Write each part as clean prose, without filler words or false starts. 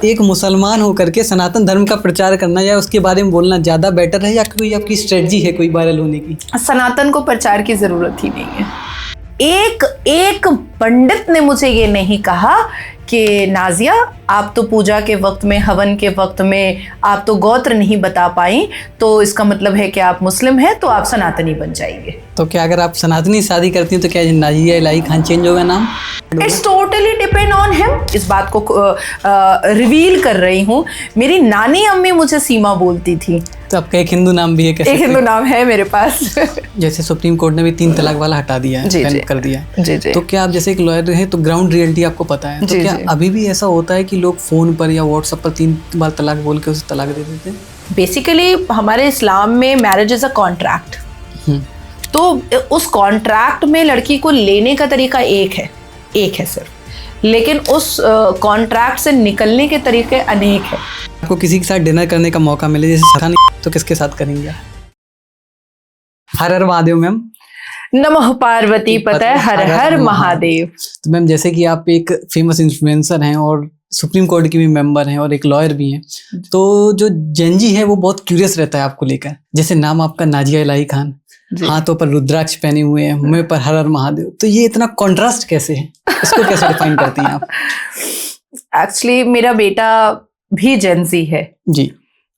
एक मुसलमान होकर के सनातन धर्म का प्रचार करना या उसके बारे में बोलना ज़्यादा बेटर है, या कोई आपकी स्ट्रेटजी है कोई वायरल होने की? सनातन को प्रचार की जरूरत ही नहीं है। एक पंडित ने मुझे ये नहीं कहा कि नाजिया आप तो पूजा के वक्त में, हवन के वक्त में आप तो गोत्र नहीं बता पाई, तो इसका मतलब है कि आप मुस्लिम हैं तो आप सनातनी बन जाएंगे। तो क्या अगर आप सनातनी शादी करती हैं तो क्या नाजिया इलाही खान चेंज होगा नाम? It's totally depend on him. इस बात को रिवील कर रही हूँ। मेरी नानी अम्मी मुझे सीमा बोलती थी। तो आपका एक हिंदू नाम भी है? एक हिंदू नाम है मेरे पास। जैसे सुप्रीम कोर्ट ने भी 3 तलाक वाला हटा दिया है, बैन कर दिया है। जी। तो क्या आप जैसे एक लॉयर हैं तो ग्राउंड रियलिटी आपको पता है, तो क्या अभी भी ऐसा होता है कि लोग फोन पर या व्हाट्सएप पर 3 बार तलाक बोल के उसे तलाक दे देते हैं? बेसिकली हमारे इस्लाम में मैरिज इज अ कॉन्ट्रैक्ट। तो उस कॉन्ट्रैक्ट में लड़की को लेने का तरीका एक है सिर्फ, लेकिन उस कॉन्ट्रैक्ट से निकलने के तरीके अनेक है। आपको किसी के साथ डिनर करने का मौका मिले, जैसे खाने, तो किसके साथ करेंगे? हर हर महादेव मैम। नमः पार्वती पतये हर हर महादेव। तो मैम जैसे कि आप एक फेमस इन्फ्लुएंसर हैं और सुप्रीम कोर्ट की भी मेंबर हैं और एक लॉयर भी हैं, तो जो जेनजी है वो बहुत क्यूरियस रहता है आपको लेकर। जैसे नाम आपका नाजिया इलाही खान, हाथों पर रुद्राक्ष पहने हुए हैं, मुंह पर हर हर महादेव, तो ये इतना कॉन्ट्रास्ट कैसे है? इसको कैसे डिफाइन करती हैं आप? एक्चुअली मेरा बेटा भी जेनजी है जी,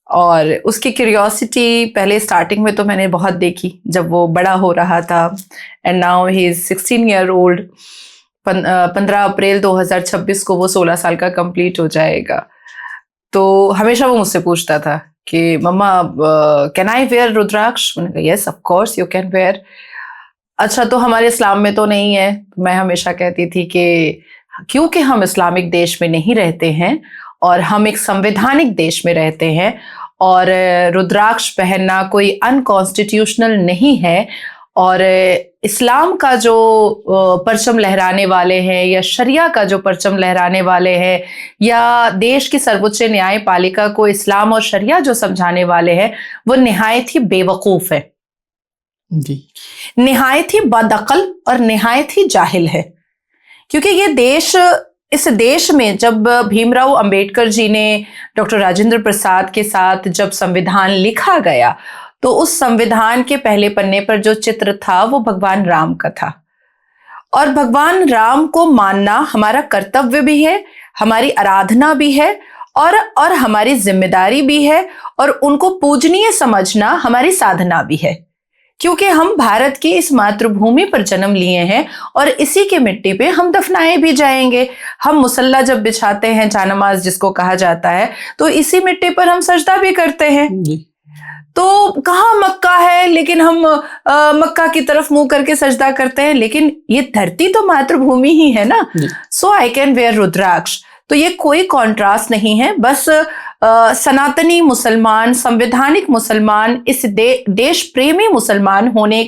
और उसकी क्यूरियोसिटी पहले स्टार्टिंग में तो मैंने बहुत देखी जब वो बड़ा हो रहा था। And now he is 16 year old. 15 अप्रैल 2026 को वो 16 साल का कंप्लीट हो जाएगा। तो हमेशा वो मुझसे पूछता था कि मम्मा कैन आई वेयर रुद्राक्ष? मैंने कहा yes of course you can wear. अच्छा, तो हमारे इस्लाम में तो नहीं है। मैं हमेशा कहती थी कि क्योंकि हम इस्लामिक देश में नहीं रहते हैं और हम एक संवैधानिक देश में रहते हैं, और रुद्राक्ष पहनना कोई अनकॉन्स्टिट्यूशनल नहीं है, और इस्लाम का जो परचम लहराने वाले हैं या शरिया का जो परचम लहराने वाले हैं या देश की सर्वोच्च न्यायपालिका को इस्लाम और शरिया जो समझाने वाले हैं, वो निहायत ही बेवकूफ़ है जी, निहायत ही बदअक्ल और निहायत ही जाहिल है। क्योंकि ये देश, इस देश में जब भीमराव अंबेडकर जी ने डॉक्टर राजेंद्र प्रसाद के साथ जब संविधान लिखा गया, तो उस संविधान के पहले पन्ने पर जो चित्र था वो भगवान राम का था। और भगवान राम को मानना हमारा कर्तव्य भी है, हमारी आराधना भी है, और हमारी जिम्मेदारी भी है, और उनको पूजनीय समझना हमारी साधना भी है। क्योंकि हम भारत की इस मातृभूमि पर जन्म लिए हैं और इसी के मिट्टी पे हम दफनाए भी जाएंगे। हम मुसल्ला जब बिछाते हैं, जानमाज जिसको कहा जाता है, तो इसी मिट्टी पर हम सजदा भी करते हैं। तो कहाँ मक्का है, लेकिन हम मक्का की तरफ मुंह करके सजदा करते हैं, लेकिन ये धरती तो मातृभूमि ही है ना। सो आई कैन वेयर रुद्राक्ष। तो ये कोई कॉन्ट्रास्ट नहीं है, बस सनातनी मुसलमान, संवैधानिक मुसलमान, इस देश प्रेमी मुसलमान होने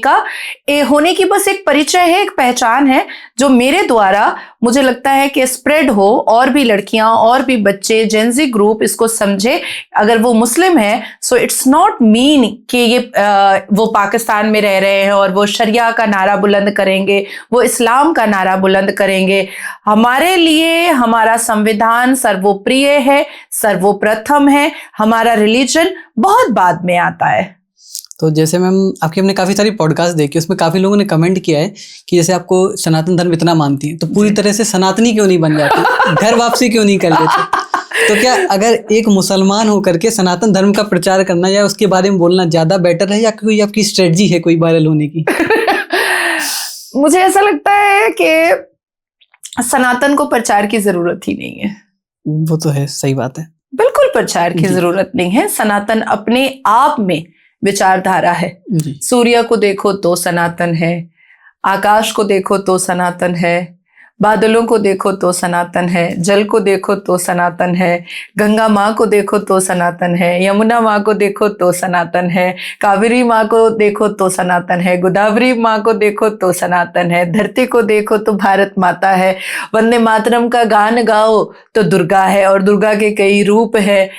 की बस एक परिचय है, एक पहचान है, जो मेरे द्वारा मुझे लगता है कि स्प्रेड हो, और भी लड़कियां और भी बच्चे, जेनजी ग्रुप इसको समझे। अगर वो मुस्लिम है, सो इट्स नॉट मीन कि ये वो पाकिस्तान में रह रहे हैं और वो शरिया का नारा बुलंद करेंगे, वो इस्लाम का नारा बुलंद करेंगे। हमारे लिए हमारा संविधान सर्वोप्रिय है, सर्वप्रथम है। हमारा रिलीजन बहुत बाद में आता है। तो जैसे मैम आपकी हमने काफ़ी सारी पॉडकास्ट देखी, उसमें काफ़ी लोगों ने कमेंट किया है कि जैसे आपको सनातन धर्म इतना मानती है तो पूरी तरह से सनातनी क्यों नहीं बन जाती, घर वापसी क्यों नहीं कर लेते? तो क्या अगर एक मुसलमान होकर के सनातन धर्म का प्रचार करना या उसके बारे में बोलना ज़्यादा बेटर है, या कोई आपकी स्ट्रेटजी है कोई वायरल होने की? मुझे ऐसा लगता है कि सनातन को प्रचार की जरूरत ही नहीं है। वो तो है, सही बात है, बिल्कुल प्रचार की जरूरत नहीं है। सनातन अपने आप में विचारधारा है। सूर्य को देखो तो सनातन है, आकाश को देखो तो सनातन है, बादलों को देखो तो सनातन है, जल को देखो तो सनातन है, गंगा माँ को देखो तो सनातन है, यमुना माँ को देखो तो सनातन है, कावेरी माँ को देखो तो सनातन है, गोदावरी माँ को देखो तो सनातन है, धरती को देखो तो भारत माता है, वंदे मातरम का गान गाओ तो दुर्गा है, और दुर्गा के कई रूप है।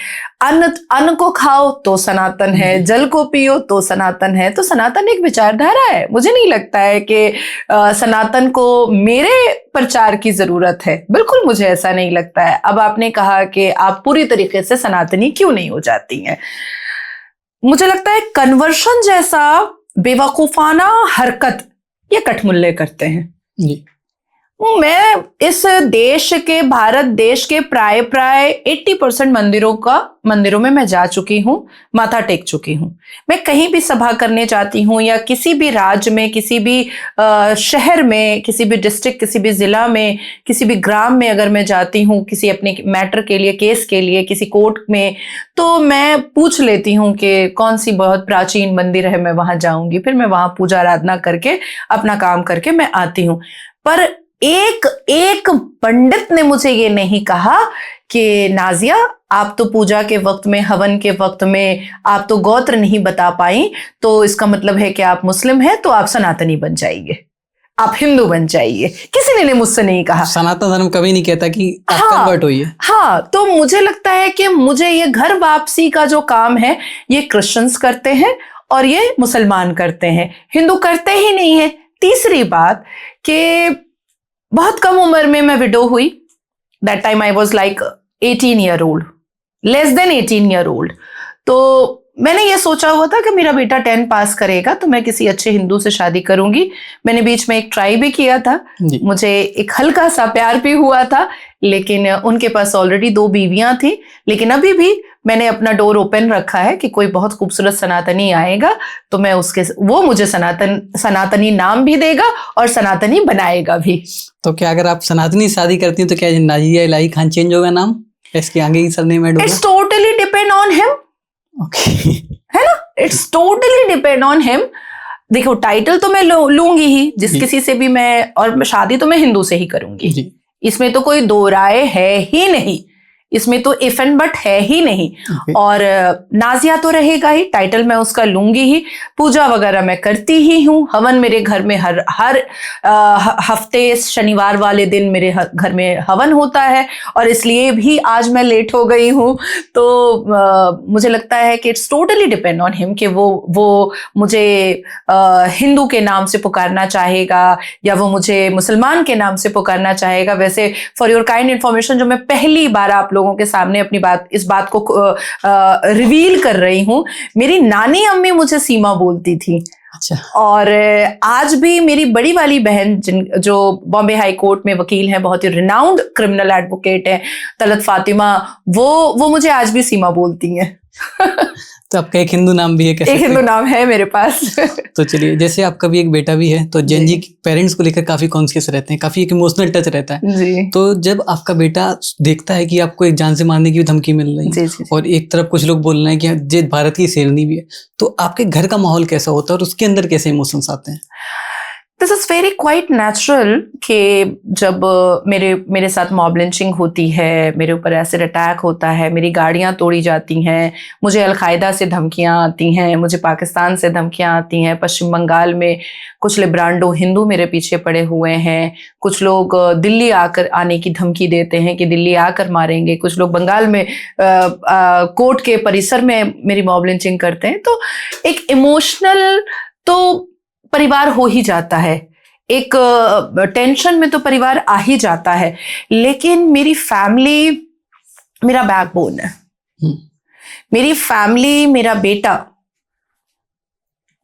अन्न को खाओ तो सनातन है, जल को पियो तो सनातन है। तो सनातन एक विचारधारा है। मुझे नहीं लगता है कि सनातन को मेरे प्रचार की जरूरत है, बिल्कुल मुझे ऐसा नहीं लगता है। अब आपने कहा कि आप पूरी तरीके से सनातनी क्यों नहीं हो जाती हैं, मुझे लगता है कन्वर्शन जैसा बेवकूफाना हरकत ये कठमुल्ले करते हैं जी। मैं इस देश के, भारत देश के प्राय 80% मंदिरों में मैं जा चुकी हूँ, माथा टेक चुकी हूँ। मैं कहीं भी सभा करने जाती हूँ या किसी भी राज्य में, किसी भी शहर में, किसी भी डिस्ट्रिक्ट, किसी भी जिला में, किसी भी ग्राम में अगर मैं जाती हूँ किसी अपने मैटर के लिए, केस के लिए, किसी कोर्ट में, तो मैं पूछ लेती हूँ कि कौन सी बहुत प्राचीन मंदिर है, मैं वहां जाऊंगी। फिर मैं वहां पूजा आराधना करके अपना काम करके मैं आती हूँ। पर एक पंडित ने मुझे ये नहीं कहा कि नाजिया आप तो पूजा के वक्त में, हवन के वक्त में आप तो गोत्र नहीं बता पाई, तो इसका मतलब है कि आप मुस्लिम हैं तो आप सनातनी बन जाइए, आप हिंदू बन जाइए। किसी ने मुझसे नहीं कहा। सनातन धर्म कभी नहीं कहता कि आप कन्वर्ट होइए। हाँ, तो मुझे लगता है कि मुझे ये घर वापसी का जो काम है ये क्रिश्चियंस करते हैं और ये मुसलमान करते हैं, हिंदू करते ही नहीं है। तीसरी बात कि बहुत कम उम्र में मैं विडो हुई। That time I was like 18 year old, less than 18 year old. तो मैंने ये सोचा हुआ था कि मेरा बेटा 10 पास करेगा तो मैं किसी अच्छे हिंदू से शादी करूंगी। मैंने बीच में एक ट्राई भी किया था, मुझे एक हल्का सा प्यार भी हुआ था, लेकिन उनके पास ऑलरेडी 2 बीवियां थी। लेकिन अभी भी मैंने अपना डोर ओपन रखा है कि कोई बहुत खूबसूरत सनातनी आएगा तो मैं वो मुझे सनातनी नाम भी देगा और सनातनी बनाएगा भी। तो क्या अगर आप सनातनी शादी करती हैं तो क्या नाजिया इलाही खान चेंज होगा नाम, इसके आगे ही सरनेम ऐड होगा? It's totally depend on him. Okay, है ना, it's totally depend on him. देखो टाइटल तो मैं लूंगी ही जिस किसी से भी मैं, और शादी तो मैं हिंदू से ही करूंगी, इसमें तो कोई दो राय है ही नहीं, इसमें तो इफ एंड बट है ही नहीं। और नाजिया तो रहेगा ही, टाइटल मैं उसका लूंगी ही, पूजा वगैरह मैं करती ही हूँ। हवन मेरे घर में हर हफ्ते शनिवार वाले दिन मेरे घर में हवन होता है, और इसलिए भी आज मैं लेट हो गई हूँ। तो मुझे लगता है कि it's totally depend on him कि वो मुझे हिंदू के नाम से पुकारना चाहेगा या वो मुझे मुसलमान के नाम से पुकारना चाहेगा। वैसे फॉर योर काइंड इन्फॉर्मेशन, जो मैं पहली बार आप लोगों के सामने इस बात को रिवील कर रही हूं, मेरी नानी अम्मी मुझे सीमा बोलती थी। अच्छा। और आज भी मेरी बड़ी वाली बहन जो बॉम्बे हाई कोर्ट में वकील हैं, बहुत ही रिनाउंड क्रिमिनल एडवोकेट हैं, तलत फातिमा, वो मुझे आज भी सीमा बोलती हैं। तो आपका एक हिंदू नाम भी है? एक हिंदू नाम है मेरे पास। तो चलिए, जैसे आपका भी एक बेटा भी है, तो जैन जी पेरेंट्स को लेकर काफी कॉन्शियस रहते हैं, काफी एक इमोशनल टच रहता है जी। तो जब आपका बेटा देखता है कि आपको एक जान से मारने की भी धमकी मिल रही है जी। और एक तरफ कुछ लोग बोल रहे हैं कि ये भारत की शेरनी भी है, तो आपके घर का माहौल कैसा होता है और उसके अंदर कैसे इमोशंस आते हैं? This is very quite natural कि जब मेरे साथ मॉब लिंचिंग होती है, मेरे ऊपर एसिड अटैक होता है, मेरी गाड़ियां तोड़ी जाती हैं, मुझे अलकायदा से धमकियां आती हैं, मुझे पाकिस्तान से धमकियां आती हैं, पश्चिम बंगाल में कुछ लिब्रांडो हिंदू मेरे पीछे पड़े हुए हैं, कुछ लोग दिल्ली आने की धमकी देते हैं कि दिल्ली आकर मारेंगे, कुछ लोग बंगाल में कोर्ट के परिसर में मेरी मॉब लिंचिंग करते हैं। तो एक इमोशनल तो परिवार हो ही जाता है, एक टेंशन में तो परिवार आ ही जाता है, लेकिन मेरी फैमिली मेरा बैकबोन है। मेरी फैमिली, मेरा बेटा,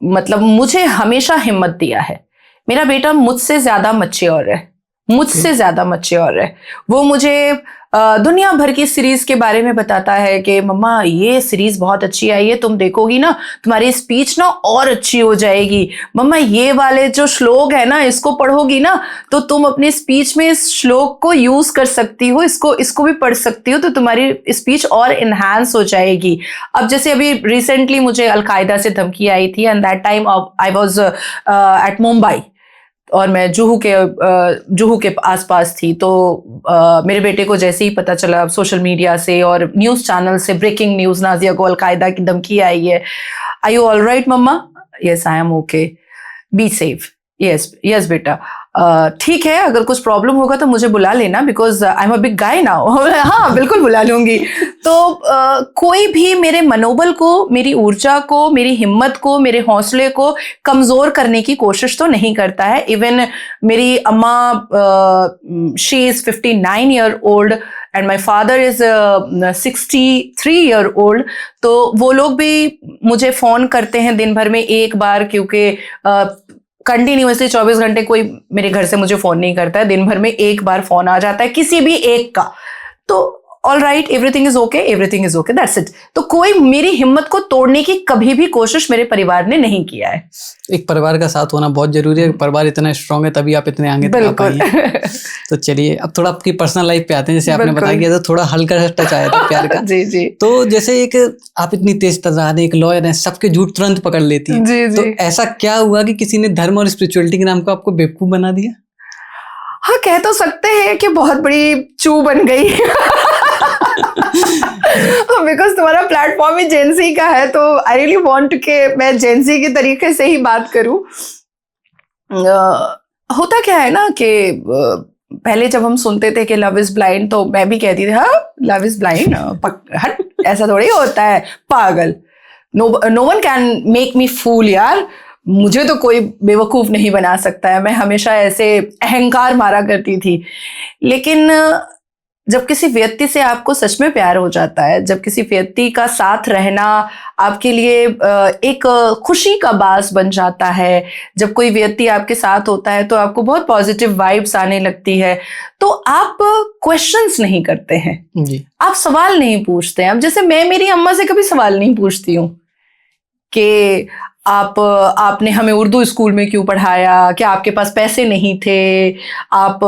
मतलब मुझे हमेशा हिम्मत दिया है। मेरा बेटा मुझसे ज्यादा मैच्योर है, मुझसे ज्यादा मैच्योर है। वो मुझे दुनिया भर की सीरीज के बारे में बताता है कि मम्मा ये सीरीज बहुत अच्छी आई है, तुम देखोगी ना तुम्हारी स्पीच ना और अच्छी हो जाएगी। मम्मा ये वाले जो श्लोक है ना, इसको पढ़ोगी ना तो तुम अपनी स्पीच में इस श्लोक को यूज कर सकती हो, इसको भी पढ़ सकती हो, तो तुम्हारी स्पीच और इनहांस हो जाएगी। अब जैसे अभी रिसेंटली मुझे अलकायदा से धमकी आई थी, and that time I was at Mumbai, और मैं जुहू के आसपास थी। तो मेरे बेटे को जैसे ही पता चला सोशल मीडिया से और न्यूज़ चैनल से, ब्रेकिंग न्यूज़, नाजिया को अलकायदा की धमकी आई है। Are you all right mamma? Yes I am okay, be safe. Yes बेटा। ठीक है, अगर कुछ प्रॉब्लम होगा तो मुझे बुला लेना, because I am a big guy now. हाँ बिल्कुल बुला लूंगी। तो कोई भी मेरे मनोबल को, मेरी ऊर्जा को, मेरी हिम्मत को, मेरे हौसले को कमजोर करने की कोशिश तो नहीं करता है। इवन मेरी अम्मा, she is 59 year old and my father is 63 year old. तो वो लोग भी मुझे फोन करते हैं दिन भर में एक बार, क्योंकि कंटिन्यूअसली 24 घंटे कोई मेरे घर से मुझे फोन नहीं करता है, दिन भर में एक बार फोन आ जाता है किसी भी एक का। तो all right, everything is okay, everything is okay, that's it. तो कोई मेरी हिम्मत को तोड़ने की कभी भी कोशिश मेरे परिवार ने नहीं किया है। एक परिवार का साथ होना बहुत जरूरी है। परिवार इतना स्ट्रांग है तभी आप इतने आगे तक आ पाई हैं। तो चलिए अब थोड़ा आपकी पर्सनल लाइफ पे आते हैं। जैसे आपने बताया कि तो थोड़ा हल्का सा टच आया था प्यार का। जी जी। तो जैसे एक आप इतनी तेज तर्रार, एक लॉयर हैं, सबके झूठ तुरंत पकड़ लेती हैं। जी जी। तो ऐसा क्या हुआ कि किसी ने धर्म और स्पिरिचुअलिटी के नाम को आपको बेवकूफ बना दिया? हाँ, कह तो सकते हैं कि बहुत बड़ी चू बन गई। बिकॉज तुम्हारा प्लेटफॉर्म ही जेंसी का है, तो आई रियली वांट के मैं जेंसी के तरीके से ही बात करूं। होता क्या है ना कि पहले जब हम सुनते थे कि लव इज ब्लाइंड, तो मैं भी कहती थी हाँ लव इज ब्लाइंड, हट ऐसा थोड़ी होता है, पागल, no one can make me fool यार, मुझे तो कोई बेवकूफ नहीं बना सकता है। मैं हमेशा ऐसे अहंकार मारा करती थी। लेकिन जब किसी व्यक्ति से आपको सच में प्यार हो जाता है, जब किसी व्यक्ति का साथ रहना आपके लिए एक खुशी का बास बन जाता है, जब कोई व्यक्ति आपके साथ होता है तो आपको बहुत पॉजिटिव वाइब्स आने लगती है, तो आप क्वेश्चंस नहीं करते हैं जी। आप सवाल नहीं पूछते हैं। अब जैसे मैं मेरी अम्मा से कभी सवाल नहीं पूछती हूँ कि आपने हमें उर्दू स्कूल में क्यों पढ़ाया, क्या आपके पास पैसे नहीं थे, आप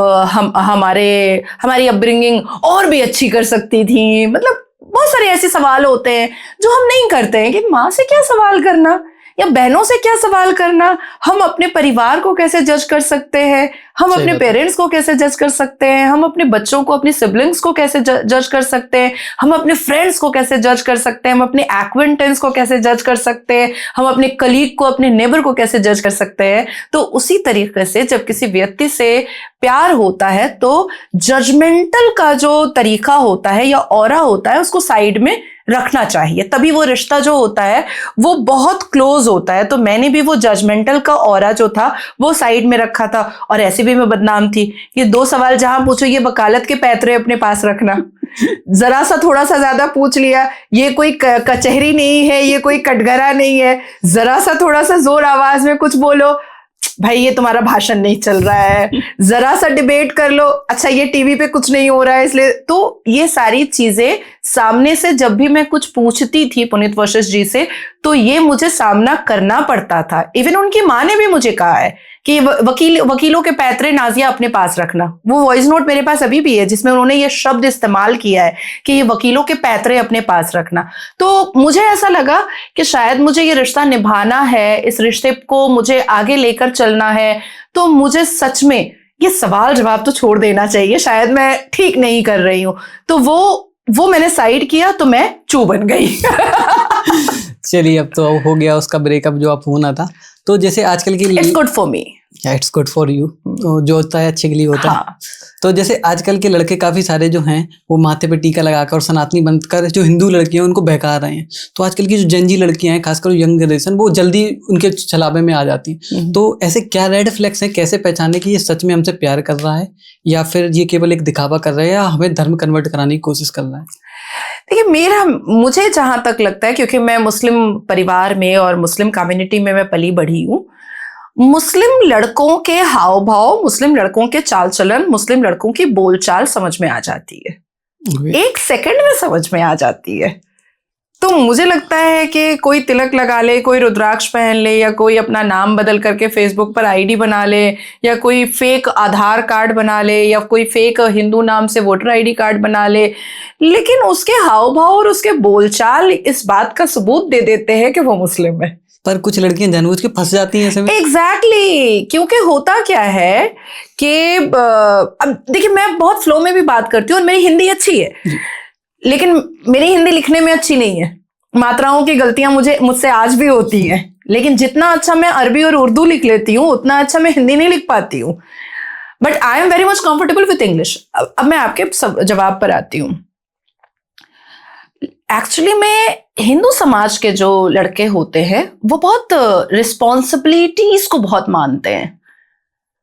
हमारी अपब्रिंगिंग और भी अच्छी कर सकती थी। मतलब बहुत सारे ऐसे सवाल होते हैं जो हम नहीं करते हैं कि माँ से क्या सवाल करना या बहनों से क्या सवाल करना। हम अपने परिवार को कैसे जज कर सकते हैं, हम अपने पेरेंट्स को कैसे जज कर सकते हैं, हम अपने बच्चों को, अपने सिबलिंग्स को कैसे जज कर सकते हैं, हम अपने फ्रेंड्स को कैसे जज कर सकते हैं, हम अपने एक्वेंटेंस को कैसे जज कर सकते हैं, हम अपने कलीग को, अपने नेबर को कैसे जज कर सकते हैं। तो उसी तरीके से जब किसी व्यक्ति से प्यार होता है तो जजमेंटल का जो तरीका होता है या ऑरा होता है उसको साइड में रखना चाहिए, तभी वो रिश्ता जो होता है वो बहुत क्लोज होता है। तो मैंने भी वो जजमेंटल का ऑरा जो था वो साइड में रखा था, और ऐसे भी मैं बदनाम थी। ये 2 सवाल जहां पूछो, ये वकालत के पैतरे अपने पास रखना, जरा सा थोड़ा सा ज्यादा पूछ लिया, ये कोई कचहरी नहीं है, ये कोई कटघरा नहीं है, जरा सा थोड़ा सा जोर आवाज में कुछ बोलो, भाई ये तुम्हारा भाषण नहीं चल रहा है, जरा सा डिबेट कर लो, अच्छा ये टीवी पे कुछ नहीं हो रहा है इसलिए। तो ये सारी चीजें सामने से जब भी मैं कुछ पूछती थी पुनीत वशिष्ठ जी से, तो ये मुझे सामना करना पड़ता था। इवन उनकी माँ ने भी मुझे कहा है कि वकीलों के पैतरे नाजिया अपने पास रखना। वो वॉइस नोट मेरे पास अभी भी है जिसमें उन्होंने ये शब्द इस्तेमाल किया है कि ये वकीलों के पैतरे अपने पास रखना। तो मुझे ऐसा लगा कि शायद मुझे ये रिश्ता निभाना है, इस रिश्ते को मुझे आगे लेकर चलना है, तो मुझे सच में ये सवाल जवाब तो छोड़ देना चाहिए, शायद मैं ठीक नहीं कर रही हूँ। तो वो मैंने साइड किया तो मैं चू बन गई। चलिए अब तो हो गया उसका ब्रेकअप जो आप होना था। तो जैसे आजकल की it's good for me, it's good for you, तो जो होता है अच्छे के लिए होता हाँ। है। तो जैसे आजकल के लड़के काफी सारे जो हैं वो माथे पे टीका लगाकर और सनातनी बनकर जो हिंदू लड़कियां उनको बहका रहे हैं। तो आजकल की जो जेनजी लड़कियां हैं, खासकर यंग जनरेशन, वो जल्दी उनके छलावे में आ जाती हैं। तो ऐसे क्या रेड फ्लैग्स हैं, कैसे पहचाने कि ये सच में हमसे प्यार कर रहा है या फिर ये केवल एक दिखावा कर रहा है या हमें धर्म कन्वर्ट कराने की कोशिश कर रहा है? देखिए, मुझे जहां तक लगता है, क्योंकि मैं मुस्लिम परिवार में और मुस्लिम कम्युनिटी में मैं पली बढ़ी हूँ, मुस्लिम लड़कों के हाव भाव, मुस्लिम लड़कों के चाल चलन, मुस्लिम लड़कों की बोलचाल समझ में आ जाती है, 1 सेकंड में समझ में आ जाती है। तो मुझे लगता है कि कोई तिलक लगा ले, कोई रुद्राक्ष पहन ले, या कोई अपना नाम बदल करके फेसबुक पर आईडी बना ले, या कोई फेक आधार कार्ड बना ले, या कोई फेक हिंदू नाम से वोटर आईडी कार्ड बना ले, लेकिन उसके हाव भाव और उसके बोलचाल इस बात का सबूत दे देते हैं कि वो मुस्लिम है। पर कुछ लड़कियां जानबूझ के फंस जाती हैं ऐसे में। एग्जैक्टली, क्योंकि होता क्या है कि अब देखिए, मैं बहुत फ्लो में भी बात करती हूँ और मेरी हिंदी अच्छी है, लेकिन मेरी हिंदी लिखने में अच्छी नहीं है। मात्राओं की गलतियां मुझसे आज भी होती हैं, लेकिन जितना अच्छा मैं अरबी और उर्दू लिख लेती हूँ उतना अच्छा मैं हिंदी नहीं लिख पाती हूँ। But I am very much comfortable with English. अब मैं आपके जवाब पर आती हूँ। एक्चुअली में हिंदू समाज के जो लड़के होते हैं वो बहुत रिस्पॉन्सिबिलिटीज को बहुत मानते हैं,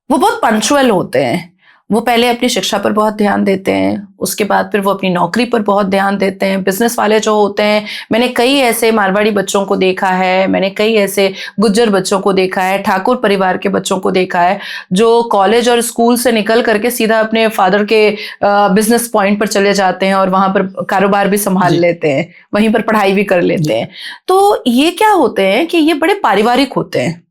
वो बहुत पंक्चुअल होते हैं। वो पहले अपनी शिक्षा पर बहुत ध्यान देते हैं, उसके बाद फिर वो अपनी नौकरी पर बहुत ध्यान देते हैं। बिजनेस वाले जो होते हैं, मैंने कई ऐसे मारवाड़ी बच्चों को देखा है, मैंने कई ऐसे गुज्जर बच्चों को देखा है, ठाकुर परिवार के बच्चों को देखा है, जो कॉलेज और स्कूल से निकल करके सीधा अपने फादर के बिजनेस पॉइंट पर चले जाते हैं और वहां पर कारोबार भी संभाल लेते हैं, वहीं पर पढ़ाई भी कर लेते हैं। तो ये क्या होते हैं कि ये बड़े पारिवारिक होते हैं।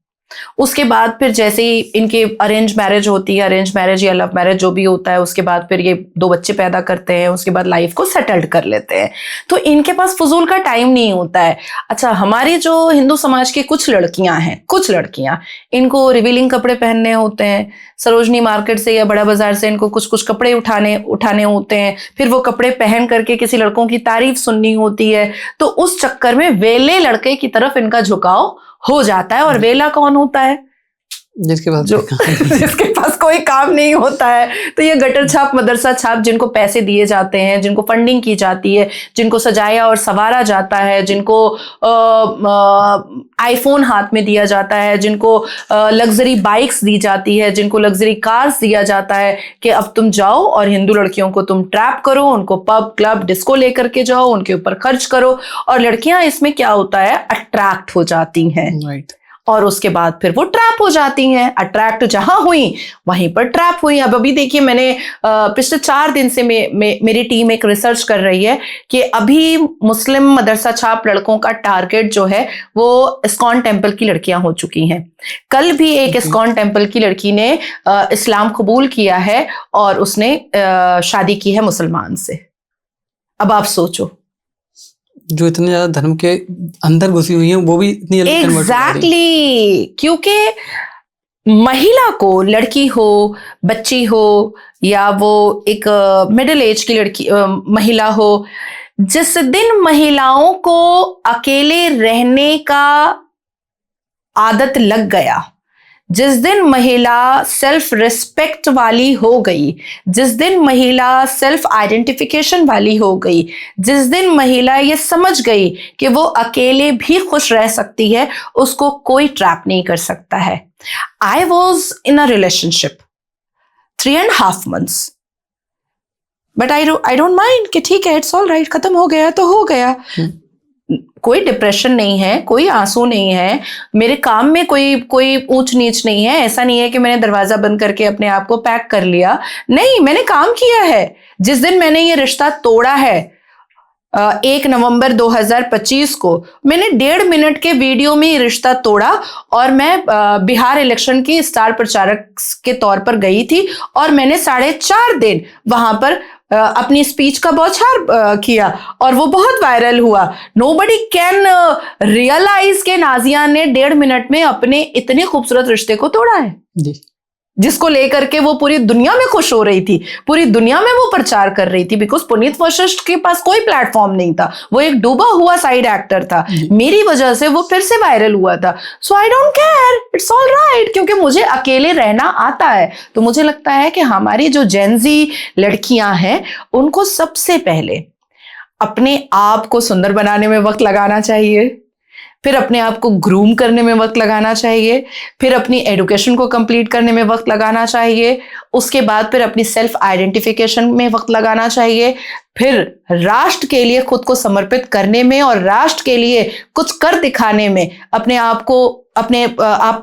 उसके बाद फिर जैसे ही इनके अरेंज मैरिज होती है, अरेंज मैरिज या लव मैरिज जो भी होता है, उसके बाद फिर ये 2 बच्चे पैदा करते हैं, उसके बाद लाइफ को सेटल्ड कर लेते हैं। तो इनके पास फजूल का टाइम नहीं होता है। अच्छा, हमारी जो हिंदू समाज की कुछ लड़कियां इनको रिवीलिंग कपड़े पहनने होते हैं, सरोजनी मार्केट से या बड़ा बाजार से इनको कुछ कुछ कपड़े उठाने होते हैं, फिर वो कपड़े पहन करके किसी लड़कों की तारीफ सुननी होती है। तो उस चक्कर में वेले लड़के की तरफ इनका झुकाव हो जाता है। और वेला कौन होता है? जिसके पास कोई काम नहीं होता है। तो ये गटर छाप, मदरसा छाप, जिनको पैसे दिए जाते हैं, जिनको फंडिंग की जाती है, जिनको सजाया और संवारा जाता है, जिनको आईफोन हाथ में दिया जाता है, जिनको लग्जरी बाइक्स दी जाती है, जिनको लग्जरी कार्स दिया जाता है कि अब तुम जाओ और हिंदू लड़कियों को तुम ट्रैप करो, उनको पब क्लब डिस्को लेकर के जाओ, उनके ऊपर खर्च करो। और लड़कियां इसमें क्या होता है, अट्रैक्ट हो जाती हैं। राइट। और उसके बाद फिर वो ट्रैप हो जाती हैं। अट्रैक्ट जहां हुई वहीं पर ट्रैप हुई। अब अभी देखिए, मैंने पिछले 4 दिन से मेरी टीम एक रिसर्च कर रही है कि अभी मुस्लिम मदरसा छाप लड़कों का टारगेट जो है वो इस्कॉन टेम्पल की लड़कियां हो चुकी हैं। कल भी एक इस्कॉन टेम्पल की लड़की ने इस्लाम कबूल किया है और उसने शादी की है मुसलमान से। अब आप सोचो, जो इतने ज्यादा धर्म के अंदर घुसी हुई हैं वो भी इतनी जल्दी कन्वर्ट हो रही एग्जैक्टली। क्योंकि महिला को, लड़की हो, बच्ची हो, या वो एक मिडिल एज की लड़की महिला हो, जिस दिन महिलाओं को अकेले रहने का आदत लग गया, जिस दिन महिला सेल्फ रिस्पेक्ट वाली हो गई, जिस दिन महिला सेल्फ आइडेंटिफिकेशन वाली हो गई, जिस दिन महिला ये समझ गई कि वो अकेले भी खुश रह सकती है, उसको कोई ट्रैप नहीं कर सकता है। I was in a relationship 3.5 months, but I don't mind कि ठीक है, इट्स ऑल राइट, खत्म हो गया तो हो गया। कोई डिप्रेशन नहीं है, कोई आंसू नहीं है, मेरे काम में कोई ऊंच नीच नहीं है। ऐसा नहीं है कि मैंने दरवाजा बंद करके अपने आप को पैक कर लिया, नहीं, मैंने काम किया है। जिस दिन मैंने ये रिश्ता तोड़ा है 1 नवंबर 2025 को, मैंने 1.5 मिनट के वीडियो में ये रिश्ता तोड़ा और मैं बिहार इलेक्शन की स्टार प्रचारक के तौर पर गई थी और मैंने 4.5 दिन वहां पर अपनी स्पीच का बौछार किया और वो बहुत वायरल हुआ। नोबडी कैन रियलाइज के नाजिया ने 1.5 मिनट में अपने इतने खूबसूरत रिश्ते को तोड़ा है जी। जिसको लेकर के वो पूरी दुनिया में खुश हो रही थी, पूरी दुनिया में वो प्रचार कर रही थी। बिकॉज पुनीत वशिष्ठ के पास कोई प्लेटफॉर्म नहीं था, वो एक डूबा हुआ साइड एक्टर था, मेरी वजह से वो फिर से वायरल हुआ था। So I don't care, it's all right, क्योंकि मुझे अकेले रहना आता है। तो मुझे लगता है कि हमारी जो जेनजी लड़कियां हैं उनको सबसे पहले अपने आप को सुंदर बनाने में वक्त लगाना चाहिए, फिर अपने आप को ग्रूम करने में वक्त लगाना चाहिए, फिर अपनी एजुकेशन को कंप्लीट करने में वक्त लगाना चाहिए, उसके बाद फिर अपनी सेल्फ आइडेंटिफिकेशन में वक्त लगाना चाहिए, फिर राष्ट्र के लिए खुद को समर्पित करने में और राष्ट्र के लिए कुछ कर दिखाने में अपने आप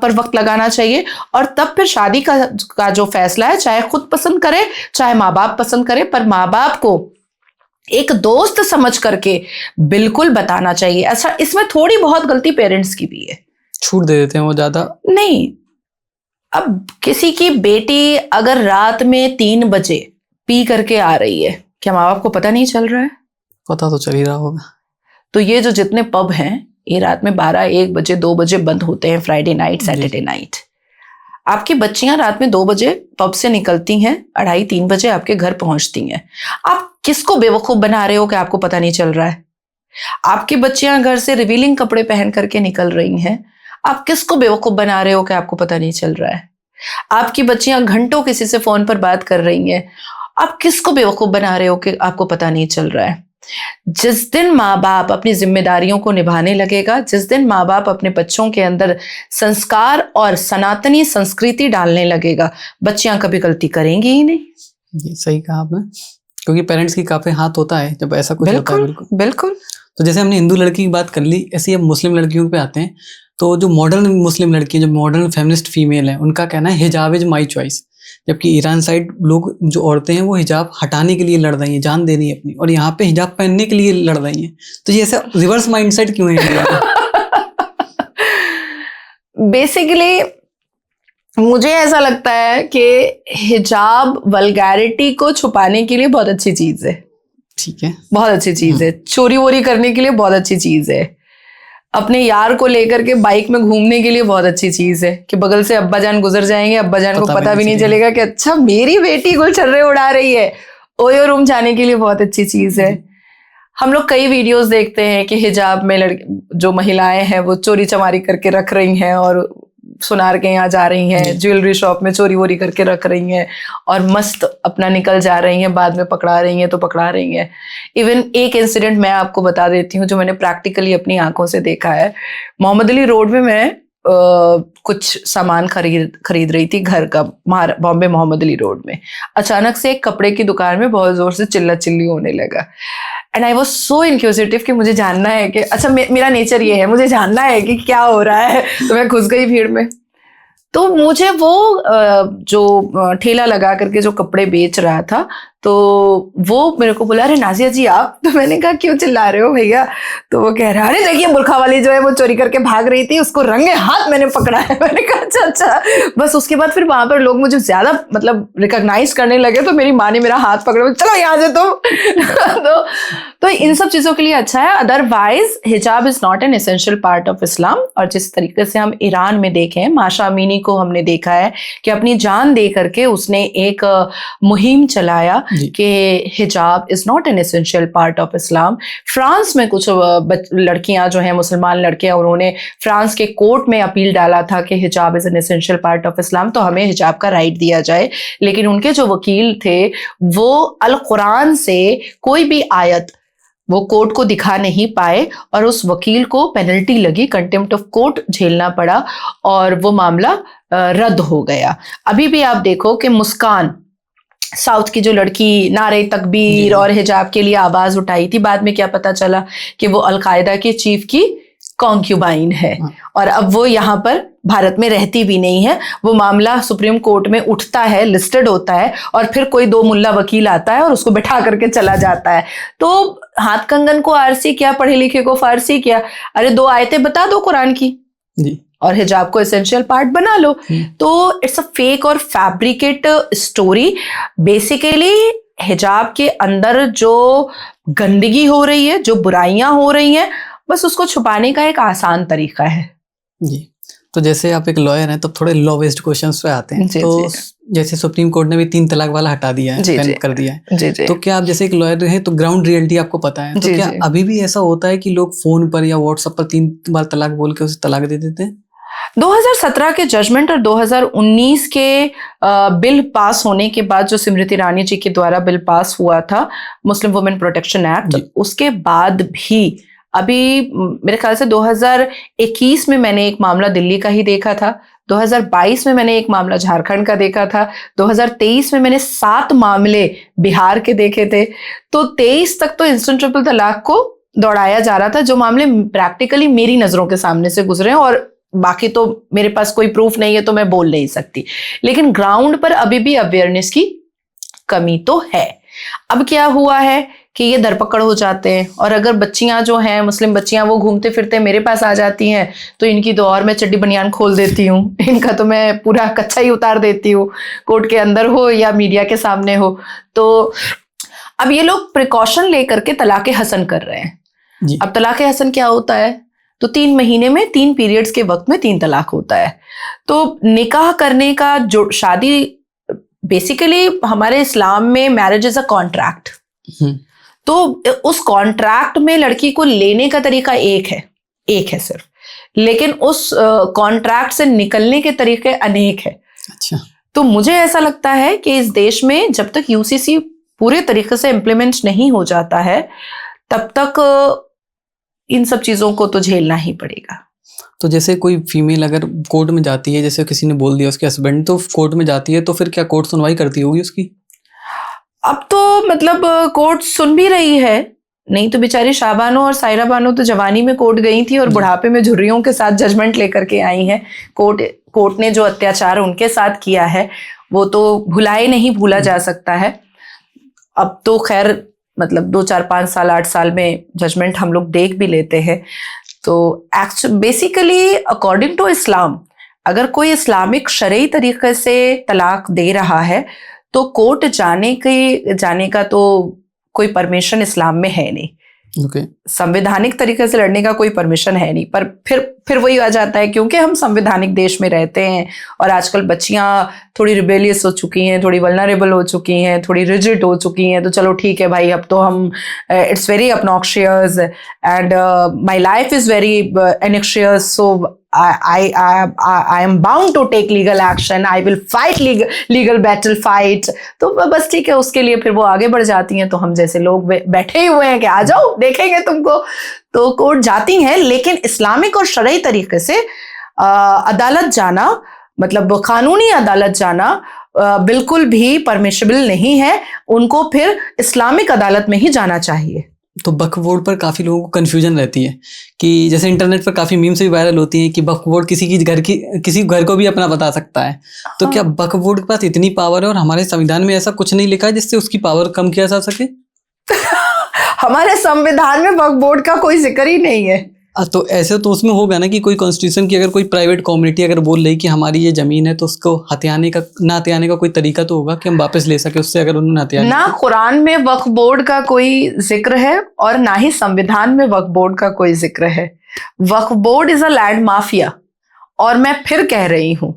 पर वक्त लगाना चाहिए। और तब फिर शादी का जो फैसला है, चाहे खुद पसंद करे चाहे माँ बाप पसंद करे, पर माँ बाप को एक दोस्त समझ करके बिल्कुल बताना चाहिए। अच्छा, इसमें थोड़ी बहुत गलती पेरेंट्स की भी है, छूट दे देते हैं वो ज्यादा। नहीं, अब किसी की बेटी अगर रात में 3 बजे पी करके आ रही है, क्या माँ बाप को पता नहीं चल रहा है? पता तो चल ही रहा होगा। तो ये जो जितने पब हैं, ये रात में 12, 1 बजे, 2 बजे बंद होते हैं, फ्राइडे नाइट, सैटरडे नाइट। आपकी बच्चियां रात में 2 बजे पब से निकलती हैं, 2:30, 3 बजे आपके घर पहुंचती हैं। आप किसको बेवकूफ बना रहे हो कि आपको पता नहीं चल रहा है? आपकी बच्चियां घर से रिवीलिंग कपड़े पहन करके निकल रही हैं, आप किसको बेवकूफ बना रहे हो कि आपको पता नहीं चल रहा है? आपकी बच्चियां घंटों किसी से फोन पर बात कर रही हैं, आप किसको बेवकूफ बना रहे हो कि आपको पता नहीं चल रहा है? जिस दिन माँ बाप अपनी जिम्मेदारियों को निभाने लगेगा, जिस दिन माँ बाप अपने बच्चों के अंदर संस्कार और सनातनी संस्कृति डालने लगेगा, बच्चियां कभी गलती करेंगी ही नहीं। ये सही कहा आपने, क्योंकि पेरेंट्स की काफी हाथ होता है जब ऐसा कुछ होता है। बिल्कुल बिल्कुल। तो जैसे हमने हिंदू लड़की की बात कर ली, ऐसे ही अब मुस्लिम लड़कियों पे आते हैं। तो जो मॉडर्न मुस्लिम लड़की, जो मॉडर्न फेमिनिस्ट फीमेल है, उनका कहना है हिजाब इज माई चॉइस। जबकि ईरान साइड लोग, जो औरतें हैं, वो हिजाब हटाने के लिए लड़ रही हैं, जान दे रही हैं अपनी, और यहाँ पे हिजाब पहनने के लिए लड़ रही हैं। तो ये ऐसा रिवर्स माइंडसेट क्यों है इंडिया में? बेसिकली मुझे ऐसा लगता है कि हिजाब वल्गैरिटी को छुपाने के लिए बहुत अच्छी चीज है। ठीक है, बहुत अच्छी चीज है। चोरी वोरी करने के लिए बहुत अच्छी चीज है। अपने यार को लेकर के बाइक में घूमने के लिए बहुत अच्छी चीज है कि बगल से अब्बा जान गुजर जाएंगे, अब्बा जान को पता भी नहीं चलेगा कि अच्छा मेरी बेटी गुलछर्रे उड़ा रही है। ओयो रूम जाने के लिए बहुत अच्छी चीज है। हम लोग कई वीडियोस देखते हैं कि हिजाब में जो महिलाएं हैं वो चोरी चमारी करके रख रही हैं और सुनार के यहाँ जा रही हैं, ज्वेलरी शॉप में चोरी वोरी करके रख रही हैं और मस्त अपना निकल जा रही हैं, बाद में पकड़ा रही हैं तो पकड़ा रही हैं। इवन एक इंसिडेंट मैं आपको बता देती हूँ जो मैंने प्रैक्टिकली अपनी आंखों से देखा है। मोहम्मद अली रोड में मैं कुछ सामान खरीद रही थी घर का, बॉम्बे मोहम्मद अली रोड में। अचानक से एक कपड़े की दुकान में बहुत जोर से चिल्ला चिल्ली होने लगा। And I was so inquisitive कि मुझे जानना है कि अच्छा मेरा नेचर ये है, मुझे जानना है कि क्या हो रहा है। तो मैं घुस गई भीड़ में। तो मुझे वो जो ठेला लगा करके जो कपड़े बेच रहा था, तो वो मेरे को बोला, अरे नाजिया जी आप। तो मैंने कहा क्यों चिल्ला रहे हो भैया? तो वो कह रहा है, अरे देखिए बुरखा वाली जो है वो चोरी करके भाग रही थी, उसको रंगे हाथ मैंने पकड़ा है। मैंने कहा अच्छा अच्छा। बस उसके बाद फिर वहां पर लोग मुझे ज्यादा मतलब रिकॉग्नाइज करने लगे, तो मेरी माँ ने मेरा हाथ पकड़ा, चलो यहाँ से तुम। तो इन सब चीजों के लिए अच्छा है। अदरवाइज हिजाब is not an essential part of Islam. और जिस तरीके से हम ईरान में देखें, माशा अमीनी को हमने देखा है कि अपनी जान दे करके उसने एक मुहिम चलाया कि हिजाब is not an essential part of Islam. France में कुछ लड़कियां जो हैं, मुसलमान लड़कियां, उन्होंने फ्रांस के कोर्ट में अपील डाला था कि हिजाब is an essential part of Islam, तो हमें हिजाब का राइट दिया जाए। लेकिन उनके जो वकील थे वो अल कुरान से कोई भी आयत वो कोर्ट को दिखा नहीं पाए और उस वकील को पेनल्टी लगी, कंटेम्प्ट ऑफ कोर्ट झेलना पड़ा और वो मामला रद्द हो गया। अभी भी आप देखो कि मुस्कान, साउथ की जो लड़की नारे तकबीर और हिजाब के लिए आवाज उठाई थी, बाद में क्या पता चला कि वो अलकायदा के चीफ की कॉन्क्यूबाइन है और अब वो यहाँ पर भारत में रहती भी नहीं है। वो मामला सुप्रीम कोर्ट में उठता है, लिस्टेड होता है और फिर कोई दो मुल्ला वकील आता है और उसको बैठा करके चला जाता है। तो हाथ कंगन को आरसी क्या, पढ़े लिखे को फारसी क्या? अरे दो आयतें बता दो कुरान की जी, और हिजाब को एसेंशियल पार्ट बना लो। तो इट्स अ फेक और फैब्रिकेट स्टोरी। बेसिकली हिजाब के अंदर जो गंदगी हो रही है, जो बुराइयां हो रही हैं, बस उसको छुपाने का एक आसान तरीका है जी। तो जैसे आप एक लॉयर हैं, तो थोड़े लॉ बेस्ड क्वेश्चंस पे आते हैं। तो जैसे सुप्रीम कोर्ट ने भी 3 तलाक वाला हटा दिया है, बैन कर दिया है। तो क्या आप जैसे एक लॉयर हैं, तो ग्राउंड रियलिटी आपको पता है, तो क्या अभी भी ऐसा होता है कि लोग फोन पर या व्हाट्सएप पर 3 बार तलाक बोल के उसे तलाक दे देते हैं? 2017 के जजमेंट और 2019 के बिल पास होने के बाद, जो स्मृति ईरानी जी के द्वारा बिल पास हुआ था, मुस्लिम वुमेन प्रोटेक्शन एक्ट, उसके बाद भी अभी मेरे ख्याल से 2021 में मैंने एक मामला दिल्ली का ही देखा था, 2022 में मैंने एक मामला झारखंड का देखा था, 2023 में मैंने 7 मामले बिहार के देखे थे। तो 23 तक तो इंस्टेंट ट्रिपल तलाक को दौड़ाया जा रहा था, जो मामले प्रैक्टिकली मेरी नजरों के सामने से गुजरे हैं, और बाकी तो मेरे पास कोई प्रूफ नहीं है तो मैं बोल नहीं सकती। लेकिन ग्राउंड पर अभी भी अवेयरनेस की कमी तो है। अब क्या हुआ है कि ये धरपकड़ हो जाते हैं, और अगर बच्चियां जो हैं, मुस्लिम बच्चियां, वो घूमते फिरते मेरे पास आ जाती हैं, तो इनकी तो और मैं चड्डी बनियान खोल देती हूँ, इनका तो मैं पूरा कच्चा ही उतार देती हूँ, कोर्ट के अंदर हो या मीडिया के सामने हो। तो अब ये लोग प्रिकॉशन लेकर के तलाक हसन कर रहे हैं। अब तलाक हसन क्या होता है? तो 3 महीने में 3 पीरियड्स के वक्त में 3 तलाक होता है। तो निकाह करने का जो शादी, बेसिकली हमारे इस्लाम में मैरिज इज अ कॉन्ट्रैक्ट। तो उस कॉन्ट्रैक्ट में लड़की को लेने का तरीका एक है सिर्फ, लेकिन उस कॉन्ट्रैक्ट से निकलने के तरीके अनेक है। अच्छा। तो मुझे ऐसा लगता है कि इस देश में जब तक यूसीसी पूरे तरीके से इम्प्लीमेंट नहीं हो जाता है तब तक इन सब चीजों को तो झेलना ही पड़ेगा। तो जैसे कोई फीमेल अगर कोर्ट में जाती है, जैसे किसी ने बोल दिया उसके हस्बैंड, तो कोर्ट में जाती है तो फिर क्या कोर्ट सुनवाई करती होगी उसकी? अब तो मतलब कोर्ट सुन भी रही है, नहीं तो बेचारी शाबानो और सायरा बानो तो जवानी में कोर्ट गई थी और बुढ़ापे में झुर्रियों के साथ जजमेंट लेकर के आई हैं। कोर्ट ने जो अत्याचार उनके साथ किया है वो तो भुलाए नहीं भूला जा सकता है। अब तो खैर मतलब 2, 4, 5 साल 8 साल में जजमेंट हम लोग देख भी लेते हैं। तो बेसिकली अकॉर्डिंग टू इस्लाम, अगर कोई इस्लामिक शरई तरीके से तलाक दे रहा है तो कोर्ट जाने का तो कोई परमिशन इस्लाम में है नहीं। संवैधानिक तरीके से लड़ने का कोई परमिशन है नहीं। पर फिर वही आ जाता है, क्योंकि हम संवैधानिक देश में रहते हैं और आजकल बच्चियां थोड़ी रिबेलियस हो चुकी हैं, थोड़ी वल्नरेबल हो चुकी हैं, थोड़ी रिजिड हो चुकी हैं, तो चलो ठीक है भाई, अब तो हम it's very obnoxious and my life is very anxious, so I am bound to take legal action. I will fight legal battle fight. तो बस ठीक है, उसके लिए फिर वो आगे बढ़ जाती हैं। तो हम जैसे लोग बैठे हुए हैं कि आ जाओ देखेंगे तुमको, तो कोर्ट जाती हैं। लेकिन इस्लामिक और शरई तरीके से अदालत जाना, मतलब कानूनी अदालत जाना बिल्कुल भी परमिशेबल नहीं है। उनको फिर इस्लामिक अदालत में ही जाना चाहिए। तो वक्फ बोर्ड पर काफ़ी लोगों को कन्फ्यूजन रहती है कि जैसे इंटरनेट पर काफ़ी मीम्स भी वायरल होती हैं कि वक्फ बोर्ड किसी घर को भी अपना बता सकता है। तो क्या वक्फ बोर्ड के पास इतनी पावर है और हमारे संविधान में ऐसा कुछ नहीं लिखा है जिससे उसकी पावर कम किया जा सके? हमारे संविधान में वक्फ बोर्ड का कोई जिक्र ही नहीं है। तो ऐसे तो उसमें होगा ना कि कोई कॉन्स्टिट्यूशन की अगर कोई प्राइवेट कम्युनिटी अगर बोल रही कि हमारी ये जमीन है, तो उसको ना हथियाने का कोई तरीका तो होगा कि हम वापस ले सके उससे, अगर उन्होंने हथिया ना कुरान में वक्फ बोर्ड का कोई जिक्र है और ना ही संविधान में वक्फ बोर्ड का कोई जिक्र है। Waqf board is a land mafia. और मैं फिर कह रही हूं,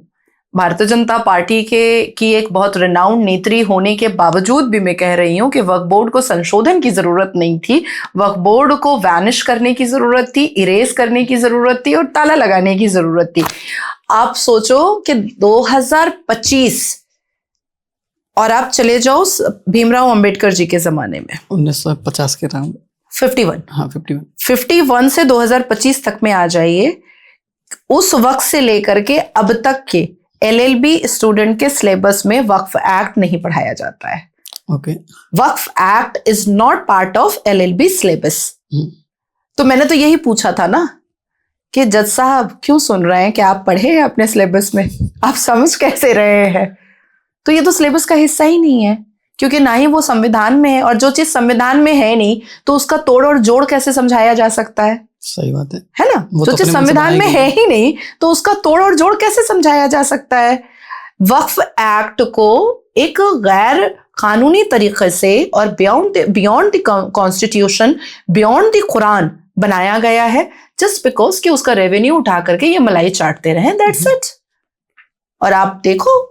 भारतीय जनता पार्टी की एक बहुत रिनाउंड नेत्री होने के बावजूद भी मैं कह रही हूं कि वक्फ बोर्ड को संशोधन की जरूरत नहीं थी। वक्फ बोर्ड को वैनिश करने की जरूरत थी, इरेज करने की जरूरत थी और ताला लगाने की जरूरत थी। आप सोचो कि 2025 और आप चले जाओ भीमराव अंबेडकर जी के जमाने में 1950 के राउंड 51, हाँ 51 से 2025 तक में आ जाइए। उस वक्त से लेकर के अब तक के LLB स्टूडेंट के सिलेबस में वक्फ एक्ट नहीं पढ़ाया जाता है। Waqf act is not part of LLB syllabus. तो मैंने तो यही पूछा था ना कि जज साहब क्यों सुन रहे हैं कि आप पढ़े हैं अपने सिलेबस में, आप समझ कैसे रहे हैं? तो ये तो सिलेबस का हिस्सा ही नहीं है, क्योंकि ना ही वो संविधान में है। और जो चीज संविधान में है नहीं तो उसका तोड़ और जोड़ कैसे समझाया जा सकता है? सही बात है ना? जो चीज संविधान में है ही नहीं तो उसका तोड़ और जोड़ कैसे समझाया जा सकता है? वक्फ एक्ट को एक गैर कानूनी तरीके से और beyond the constitution, beyond the Quran बनाया गया है, जस्ट बिकॉज कि उसका रेवेन्यू उठा करके ये मलाई चाटते रहे, दैट्स इट। और आप देखो,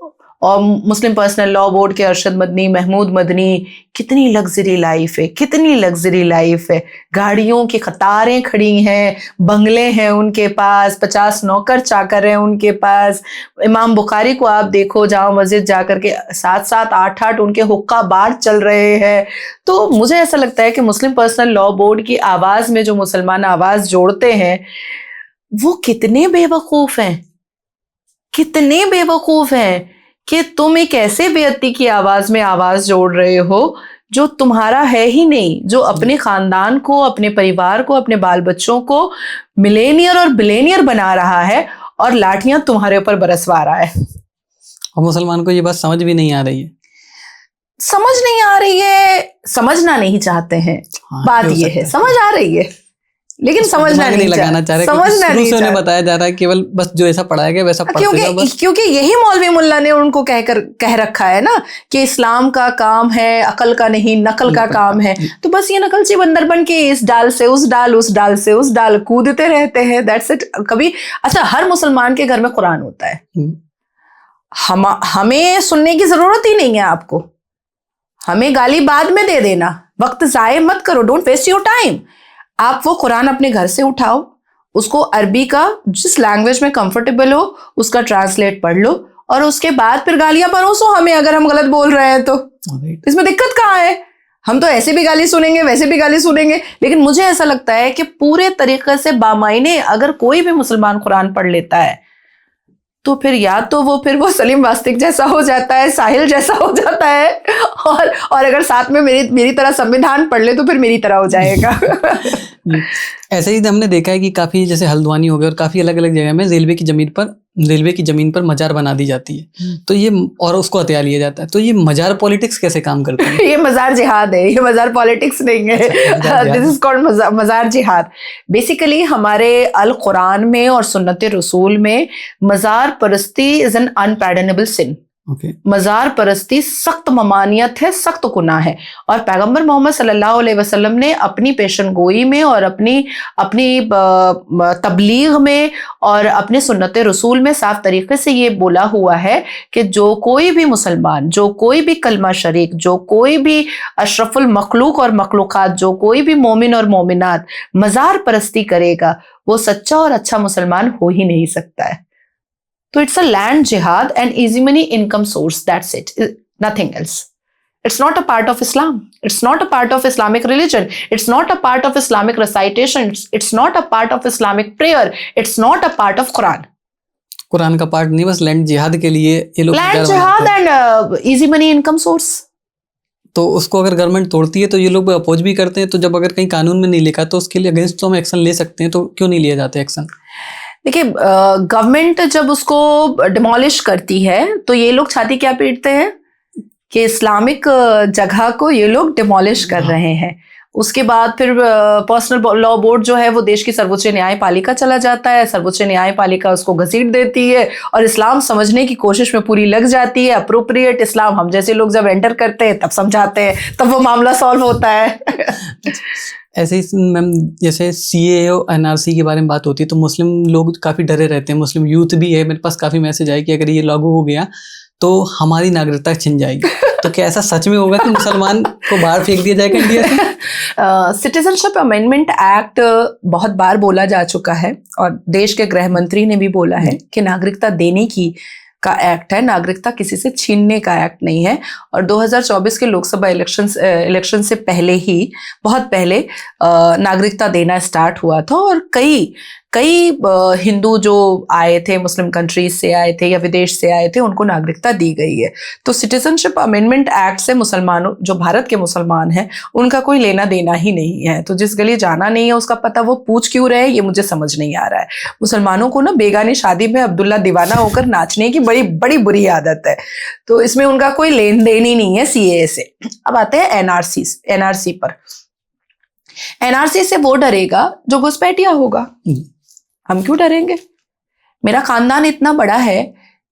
और मुस्लिम पर्सनल लॉ बोर्ड के अरशद मदनी, महमूद मदनी, कितनी लग्जरी लाइफ है, कितनी लग्जरी लाइफ है। गाड़ियों की कतारें खड़ी हैं, बंगले हैं उनके पास, 50 नौकर चाकर हैं उनके पास। इमाम बुखारी को आप देखो, जाओ मस्जिद जाकर के 7-7, 8-8 उनके हुक्का बार चल रहे हैं। तो मुझे ऐसा लगता है कि मुस्लिम पर्सनल लॉ बोर्ड की आवाज में जो मुसलमान आवाज जोड़ते हैं वो कितने बेवकूफ हैं, कितने बेवकूफ हैं कि तुम एक ऐसे व्यक्ति की आवाज में आवाज जोड़ रहे हो जो तुम्हारा है ही नहीं, जो अपने खानदान को, अपने परिवार को, अपने बाल बच्चों को मिलेनियर और बिलेनियर बना रहा है और लाठियां तुम्हारे ऊपर बरसवा रहा है। और मुसलमान को ये बात समझ भी नहीं आ रही है, समझना नहीं चाहते हैं। बात ये है, समझ आ रही है लेकिन समझना नहीं लगाना चाह रहे, समझना नहीं चाह रहे। बताया जा रहा है केवल बस जो ऐसा पढ़ाया गया वैसा पढ़ते बस। क्योंकि यही मौलवी मुल्ला ने उनको कह रखा है ना कि इस्लाम का काम है अकल का नहीं, नकल का काम है। तो बस ये नकलची बंदर बन के इस डाल से उस डाल, उस डाल से उस डाल कूदते रहते हैं, दैट्स इट। कभी अच्छा, हर मुसलमान के घर में कुरान होता है, हमें सुनने की जरूरत ही नहीं है आपको। हमें गाली बाद में दे देना, वक्त जाए मत करो, डोंट वेस्ट योर टाइम। आप वो कुरान अपने घर से उठाओ, उसको अरबी का जिस लैंग्वेज में कंफर्टेबल हो उसका ट्रांसलेट पढ़ लो और उसके बाद फिर गालियां परोसो हमें अगर हम गलत बोल रहे हैं तो इसमें दिक्कत कहाँ है? हम तो ऐसे भी गाली सुनेंगे, वैसे भी गाली सुनेंगे। लेकिन मुझे ऐसा लगता है कि पूरे तरीके से बामायने अगर कोई भी मुसलमान कुरान पढ़ लेता है तो फिर या तो फिर वो सलीम वास्तिक जैसा हो जाता है, साहिल जैसा हो जाता है, और अगर साथ में मेरी तरह संविधान पढ़ ले तो फिर मेरी तरह हो जाएगा। ऐसे ही हमने देखा है कि काफी जैसे हल्द्वानी हो गया और काफी अलग अलग जगह में रेलवे की जमीन पर मजार बना दी जाती है, तो ये और उसको हथिया लिया जाता है। तो ये मजार पॉलिटिक्स कैसे काम करती है? ये मजार जिहाद है, ये मजार पॉलिटिक्स नहीं है। दिस इज कॉल्ड मजार जिहाद। बेसिकली हमारे अल कुरान में और सुन्नत रसूल में मजार परस्ती इज एन अनपैर्डनेबल सिन। मजार परस्ती सख्त ममानियत है, सख्त गुनाह है। और पैगंबर मोहम्मद सल्लल्लाहु अलैहि वसल्लम ने अपनी पेशन गोई में और अपनी तबलीग में और अपने सुन्नत रसूल में साफ तरीके से ये बोला हुआ है कि जो कोई भी मुसलमान, जो कोई भी कलमा शरीक, जो कोई भी अशरफुल मखलूक और मखलूकात, जो कोई भी मोमिन और मोमिनात मजार परस्ती करेगा वो सच्चा और अच्छा मुसलमान हो ही नहीं सकता है। So it's a land jihad and easy money income source. That's it. Nothing else. It's not a part of Islam. It's not a part of Islamic religion. It's not a part of Islamic recitation. It's not a part of Islamic prayer. It's not a part of Quran. Quran का part नहीं, बस land जिहाद के लिए ये लोग land जिहाद and easy money income source. तो उसको अगर गवर्नमेंट तोड़ती है तो ये लोग अपोज भी करते हैं। तो जब अगर कहीं कानून में नहीं लिखा तो उसके लिए अगेंस्ट तो हम एक्शन ले सकते हैं, तो क्यों नहीं लिया जाता एक्शन? देखिए, गवर्नमेंट जब उसको डिमोलिश करती है तो ये लोग छाती क्या पीटते हैं कि इस्लामिक जगह को ये लोग डिमोलिश कर रहे हैं। उसके बाद फिर पर्सनल लॉ बोर्ड जो है वो देश की सर्वोच्च न्यायपालिका चला जाता है। सर्वोच्च न्यायपालिका उसको घसीट देती है और इस्लाम समझने की कोशिश में पूरी लग जाती है। अप्रोप्रिएट इस्लाम हम जैसे लोग जब एंटर करते हैं तब समझाते हैं, तब वो मामला सॉल्व होता है। ऐसे ही मैम जैसे CAA और NRC के बारे में बात होती है तो मुस्लिम लोग काफ़ी डरे रहते हैं, मुस्लिम यूथ भी है। मेरे पास काफ़ी मैसेज आए कि अगर ये लागू हो गया तो हमारी नागरिकता छिन जाएगी। तो क्या ऐसा सच में होगा कि मुसलमान को बाहर फेंक दिया जाएगा इंडिया से? सिटीजनशिप अमेंडमेंट एक्ट बहुत बार बोला जा चुका है और देश के गृह मंत्री ने भी बोला है कि नागरिकता देने की का एक्ट है, नागरिकता किसी से छीनने का एक्ट नहीं है। और 2024 के लोकसभा इलेक्शन से पहले ही, बहुत पहले नागरिकता देना स्टार्ट हुआ था और कई हिंदू जो आए थे, मुस्लिम कंट्रीज से आए थे या विदेश से आए थे, उनको नागरिकता दी गई है। तो सिटीजनशिप अमेंडमेंट एक्ट से मुसलमानों, जो भारत के मुसलमान हैं, उनका कोई लेना देना ही नहीं है। तो जिस गली जाना नहीं है उसका पता वो पूछ क्यों रहे, ये मुझे समझ नहीं आ रहा है। मुसलमानों को ना बेगानी शादी में अब्दुल्ला दीवाना होकर नाचने की बड़ी बुरी आदत है, तो इसमें उनका कोई लेन देन ही नहीं है CAA से। अब आते हैं NRC पर। NRC से वो डरेगा जो घुसपैठिया होगा। हम क्यों डरेंगे? मेरा खानदान इतना बड़ा है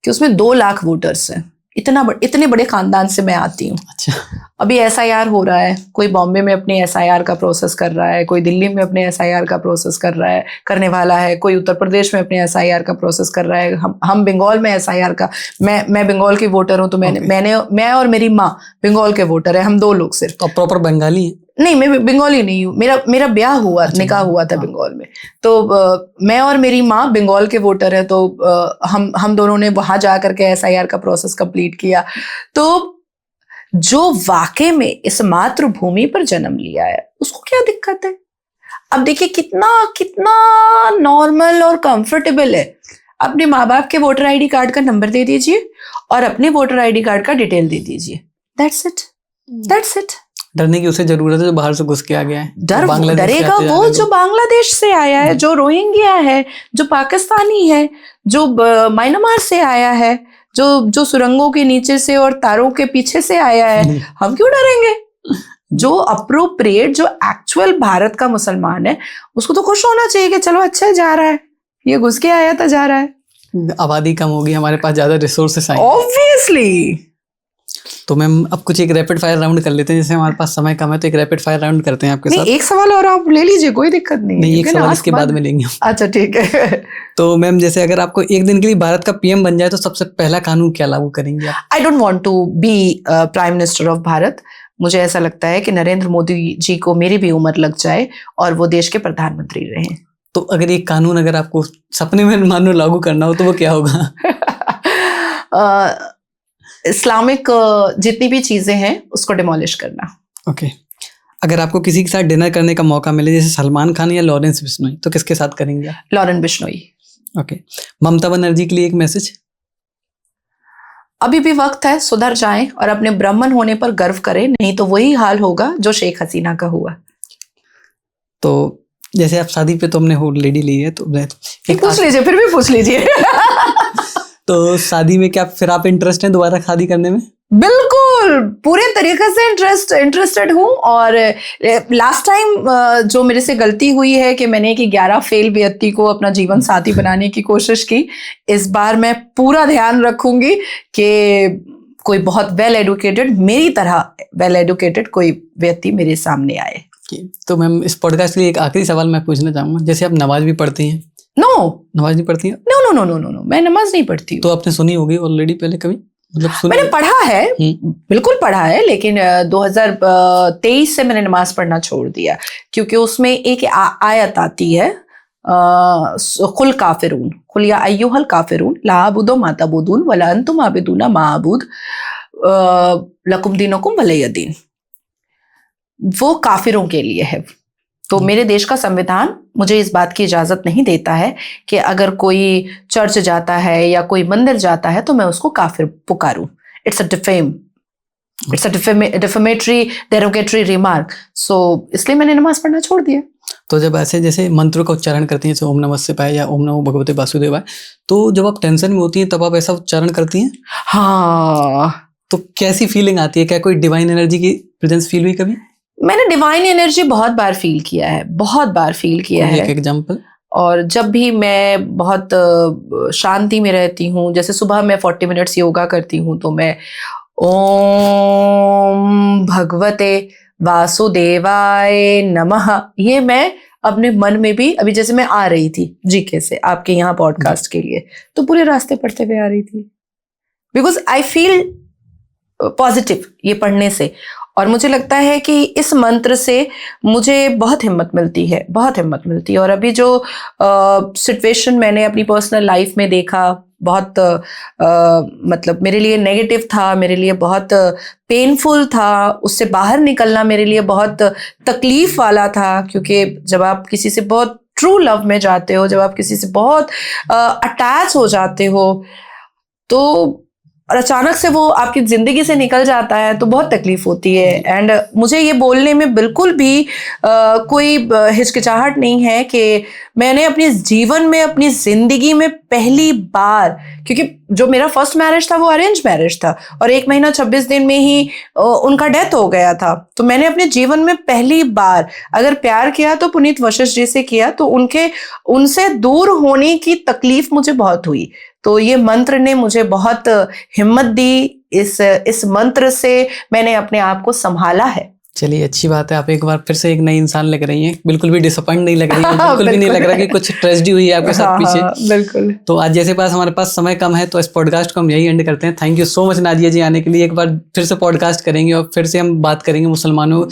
कि उसमें 2 लाख वोटर्स हैं। इतने बड़े खानदान से मैं आती हूँ। अच्छा। अभी SIR हो रहा है, कोई बॉम्बे में अपने SIR का प्रोसेस कर रहा है, कोई दिल्ली में अपने SIR का प्रोसेस करने वाला है, कोई उत्तर प्रदेश में अपने SIR का प्रोसेस कर रहा है। हम बंगाल में SIR का, मैं बंगाल की वोटर हूँ, तो मैं और मेरी माँ बंगाल के वोटर है, हम 2 लोग सिर्फ। तो प्रॉपर बंगाली है? नहीं, मैं बंगाली नहीं हूँ। मेरा ब्याह हुआ, निकाह हुआ था बंगाल में। तो मैं और मेरी माँ बंगाल के वोटर है, तो हम दोनों ने वहां जा करके SIR का प्रोसेस कंप्लीट किया। तो जो वाकई में इस मातृभूमि पर जन्म लिया है उसको क्या दिक्कत है? अब देखिए कितना नॉर्मल और कंफर्टेबल है। अपने माँ बाप के वोटर ID कार्ड का नंबर दे दीजिए और अपने वोटर ID कार्ड का डिटेल दे दीजिए। That's it. डरने की उसे जरूरत है जो बाहर से घुस के आ गया है। डरेगा वो जो बांग्लादेश से आया है, जो रोहिंग्या है, जो पाकिस्तानी है, जो म्यांमार से आया है, जो सुरंगों के नीचे से और तारों के पीछे से आया है। हम क्यों डरेंगे? जो अप्रोप्रिएट, जो एक्चुअल भारत का मुसलमान है उसको तो खुश होना चाहिए कि चलो अच्छा जा रहा है, ये घुस के आया था, जा रहा है। आबादी कम होगी, हमारे पास ज्यादा रिसोर्सेस आएंगे ऑब्वियसली। तो मैम अब कुछ एक रैपिड फायर राउंड कर लेते हैं, जैसे हमारे पास समय कम है तो एक रैपिड फायर राउंड करते हैं आपके साथ। एक सवाल और आप ले लीजिए, कोई दिक्कत नहीं, एक सवाल इसके बाद में लेंगे। अच्छा ठीक है। तो मैम जैसे अगर आपको एक दिन के लिए भारत का PM बन जाए तो सबसे पहला कानून क्या लागू करेंगे आप? I don't want to be prime minister of Bharat. मुझे ऐसा लगता है कि नरेंद्र मोदी जी को मेरी भी उम्र लग जाए और वो देश के प्रधानमंत्री रहें। तो अगर ये कानून अगर आपको सपने में मानो लागू करना हो तो वो क्या होगा? इस्लामिक जितनी भी चीजें हैं उसको डिमोलिश करना। ओके, अगर आपको किसी के साथ डिनर करने का मौका मिले, जैसे सलमान खान या लॉरेंस बिश्नोई, तो किसके साथ करेंगे आप? लॉरेंस बिश्नोई। ओके, ममता बनर्जी के लिए एक मैसेज? अभी भी वक्त है, सुधर जाएं और अपने ब्राह्मण होने पर गर्व करें, नहीं तो वही हाल होगा जो शेख हसीना का हुआ। तो जैसे आप शादी पे तो हमने ऑलरेडी ली है, तो पूछ लीजिए, फिर भी पूछ लीजिए। तो शादी में क्या फिर आप इंटरेस्ट हैं दोबारा शादी करने में? बिल्कुल, पूरे तरीके से इंटरेस्टेड हूँ। और लास्ट टाइम जो मेरे से गलती हुई है कि मैंने एक 11 फेल व्यक्ति को अपना जीवन साथी बनाने की कोशिश की, इस बार मैं पूरा ध्यान रखूंगी कि कोई बहुत वेल एडुकेटेड, मेरी तरह वेल एडुकेटेड कोई व्यक्ति मेरे सामने आए। तो मैम, इस पॉडकास्ट के लिए एक आखिरी सवाल मैं पूछना चाहूंगा, जैसे आप नमाज भी पढ़ती हैं? नो, नमाज नहीं पढ़ती हैं? नो, मैं नमाज नहीं पढ़ती हूँ। तो आपने सुनी होगी ऑलरेडी पहले कभी, मतलब मैंने पढ़ा है, बिल्कुल पढ़ा है, लेकिन 2023 से मैंने नमाज पढ़ना छोड़ दिया, क्योंकि उसमें एक आयत आती है, कुल काफिरून, कुल या अय्युहल काफिरून ला अबुदु मा तअबुदून वला अंतुम आबिदूना मा अबुद लकुम दीनुकुम वलिय दीन। वो काफिरों के लिए है। तो मेरे देश का संविधान मुझे इस बात की इजाजत नहीं देता है कि अगर कोई चर्च जाता है या कोई मंदिर जाता है तो मैं उसको काफिर पुकारूं। It's a defamatory, derogatory remark. So इसलिए मैंने नमाज पढ़ना छोड़ दिया। तो जब ऐसे जैसे मंत्र का उच्चारण करती हैं, जैसे ओम नमः शिवाय या ओम नमो भगवते वासुदेवाय, तो जब आप टेंशन में होती हैं तब आप ऐसा उच्चारण करती हैं? हाँ। तो कैसी फीलिंग आती है? क्या कोई डिवाइन एनर्जी की प्रेजेंस फील हुई कभी? मैंने डिवाइन एनर्जी बहुत बार फील किया है, बहुत बार फील किया है। एक एग्जांपल? और जब भी मैं बहुत शांति में रहती हूँ, जैसे सुबह मैं 40 मिनट्स योगा करती हूँ, तो मैं ओम भगवते वासुदेवाय नमः, ये मैं अपने मन में भी, अभी जैसे मैं आ रही थी जीके से आपके यहाँ पॉडकास्ट के लिए, तो पूरे रास्ते पढ़ते हुए आ रही थी, बिकॉज आई फील पॉजिटिव ये पढ़ने से। और मुझे लगता है कि इस मंत्र से मुझे बहुत हिम्मत मिलती है, बहुत हिम्मत मिलती है। और अभी जो सिचुएशन मैंने अपनी पर्सनल लाइफ में देखा, बहुत मतलब मेरे लिए नेगेटिव था, मेरे लिए बहुत पेनफुल था, उससे बाहर निकलना मेरे लिए बहुत तकलीफ वाला था। क्योंकि जब आप किसी से बहुत ट्रू लव में जाते हो, जब आप किसी से बहुत अटैच हो जाते हो, तो और अचानक से वो आपकी जिंदगी से निकल जाता है, तो बहुत तकलीफ होती है। एंड मुझे ये बोलने में बिल्कुल भी कोई हिचकिचाहट नहीं है कि मैंने अपने जीवन में, अपनी जिंदगी में पहली बार, क्योंकि जो मेरा फर्स्ट मैरिज था वो अरेंज मैरिज था और 1 महीना 26 दिन में ही उनका डेथ हो गया था। तो मैंने अपने जीवन में पहली बार अगर प्यार किया तो पुनीत वशिष्ठ जी से किया, तो उनसे दूर होने की तकलीफ मुझे बहुत हुई। तो ये मंत्र ने मुझे बहुत हिम्मत दी। इस मंत्र से मैंने अपने आप को संभाला है। चलिए, अच्छी बात है। आप एक बार फिर से एक नई इंसान लग रही हैं, बिल्कुल भी डिसअपॉइंट नहीं लग रही है, बिल्कुल भी नहीं लग रहा कि कुछ ट्रेजेडी हुई है आपके साथ पीछे। बिल्कुल। तो आज जैसे हमारे पास समय कम है, तो इस पॉडकास्ट को हम यही एंड करते हैं। Thank you so much Nazia ji आने के लिए। एक बार फिर से पॉडकास्ट करेंगे और फिर से हम बात करेंगे मुसलमानों,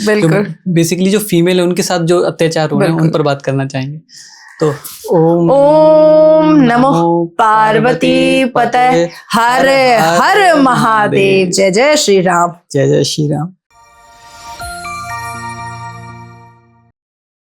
बेसिकली जो फीमेल है उनके साथ जो अत्याचार हो रहे हैं उन पर बात करना चाहेंगे। तो ओम नमो पार्वती पतये हर हर महादेव। जय जय श्री राम। जय जय श्री राम।